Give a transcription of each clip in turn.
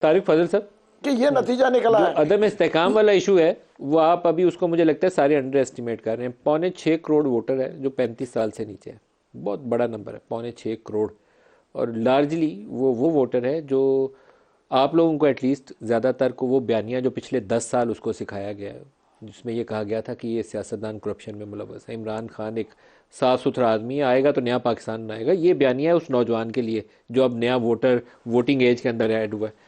طارق فضل صاحب کہ یہ نتیجہ نکلا ہے. عدم استحکام والا ایشو ہے وہ آپ ابھی اس کو مجھے لگتا ہے سارے انڈر ایسٹیمیٹ کر رہے ہیں. 6.25 کروڑ ووٹر ہے جو 35 سال سے نیچے ہے. بہت بڑا نمبر ہے 6.25 کروڑ. اور لارجلی وہ ووٹر ہے جو آپ لوگوں کو ایٹ لیسٹ زیادہ تر کو وہ بیانیہ جو پچھلے 10 سال اس کو سکھایا گیا ہے جس میں یہ کہا گیا تھا کہ یہ سیاستدان کرپشن میں ملوث ہے. عمران خان ایک صاف ستھرا آدمی آئے گا تو نیا پاکستان بنائے گا. یہ بیانیہ ہے اس نوجوان کے لیے جو اب نیا ووٹنگ ایج کے اندر ایڈ ہوا ہے.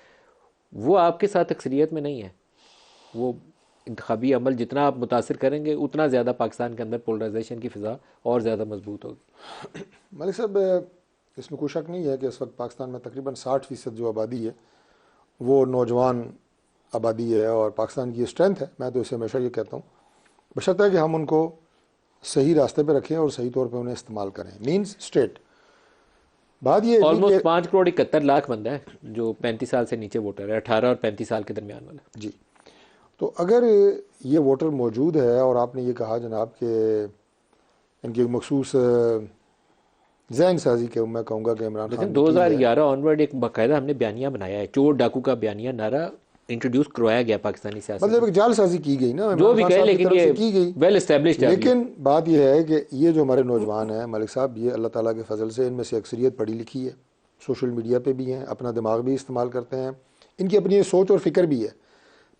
وہ آپ کے ساتھ اکثریت میں نہیں ہے. وہ انتخابی عمل جتنا آپ متاثر کریں گے اتنا زیادہ پاکستان کے اندر پولرائزیشن کی فضا اور زیادہ مضبوط ہوگی. ملک صاحب اس میں کوئی شک نہیں ہے کہ اس وقت پاکستان میں تقریباً 60% جو آبادی ہے وہ نوجوان آبادی ہے اور پاکستان کی اسٹرینتھ ہے. میں تو اسے ہمیشہ یہ کہتا ہوں بشرطیکہ کہ ہم ان کو صحیح راستے پہ رکھیں اور صحیح طور پہ انہیں استعمال کریں. مینز اسٹیٹ بات یہ ہے آلموسٹ 5.71 کروڑ بندہ ہے جو 35 سال سے نیچے ووٹر ہے, 18 اور 35 سال کے درمیان والا. جی تو اگر یہ ووٹر موجود ہے اور آپ نے یہ کہا جناب کہ ان کی مخصوص ذہن سازی کے میں کہوں گا کہ عمران خان لیکن 2011 آنورڈ ایک باقاعدہ ہم نے بیانیہ بنایا ہے, چور ڈاکو کا بیانیہ نعرہ انٹروڈیوس کروایا گیا پاکستانی سیاست مطلب ایک جال سازی کی گئی نا جو بھی کہے, لیکن یہ کی گئی ویل اسٹیبلشڈ ہے. لیکن بات یہ ہے کہ یہ جو ہمارے نوجوان ہیں ملک صاحب یہ اللہ تعالیٰ کے فضل سے ان میں سے اکثریت پڑھی لکھی ہے, سوشل میڈیا پہ بھی ہیں, اپنا دماغ بھی استعمال کرتے ہیں, ان کی اپنی سوچ اور فکر بھی ہے.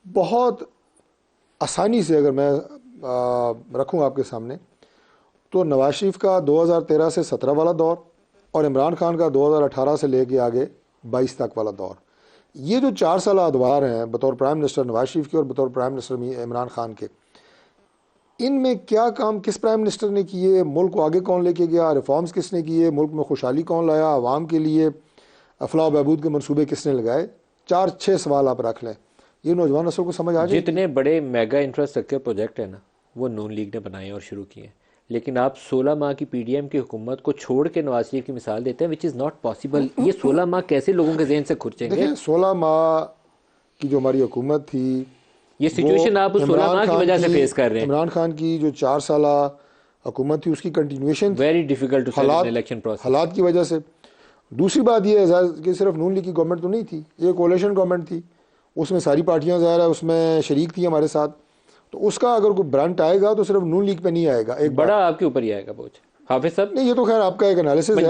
بہت آسانی سے اگر میں رکھوں آپ کے سامنے تو نواز شریف کا 2013 سے 17 والا دور اور عمران خان کا 2018 سے لے کے آگے 22 تک والا دور, یہ جو 4 سالہ ادوار ہیں بطور پرائم منسٹر نواز شریف کے اور بطور پرائم منسٹر عمران خان کے, ان میں کیا کام کس پرائم منسٹر نے کیے, ملک کو آگے کون لے کے گیا, ریفارمز کس نے کیے, ملک میں خوشحالی کون لایا, عوام کے لیے فلاح و بہبود کے منصوبے کس نے لگائے, 4-6 سوال آپ رکھ لیں, یہ نوجوان نسل کو سمجھ آ جائے. جتنے بڑے میگا انفراسٹرکچر پروجیکٹ ہیں نا وہ نون لیگ نے بنائے اور شروع کیے ہیں, لیکن آپ 16 ماہ کی پی ڈی ایم کی حکومت کو چھوڑ کے نواز شریف کی مثال دیتے ہیں وچ از ناٹ پاسبل. یہ 16 ماہ کیسے لوگوں کے ذہن سے کھرچیں گے؟ دیکھیں 16 ماہ کی جو ہماری حکومت تھی یہ سچویشن آپ 16 ماہ کی وجہ سے فیس کر رہے ہیں. عمران خان کی جو 4 سالہ حکومت تھی اس کی continuation very difficult to sell election process حالات کی وجہ سے. دوسری بات یہ ہے کہ صرف نون لیگ کی گورنمنٹ تو نہیں تھی, یہ کولیشن گورنمنٹ تھی, اس میں ساری پارٹیاں ظاہر ہے اس میں شریک تھی ہمارے ساتھ, تو اس کا اگر کوئی برانٹ آئے گا تو صرف نون لیگ پہ نہیں آئے گا, ایک بڑا آپ کے اوپر ہی آئے گا بوجھ. حافظ صاحب نہیں, یہ تو خیر آپ کا ایک انالیسس ہے.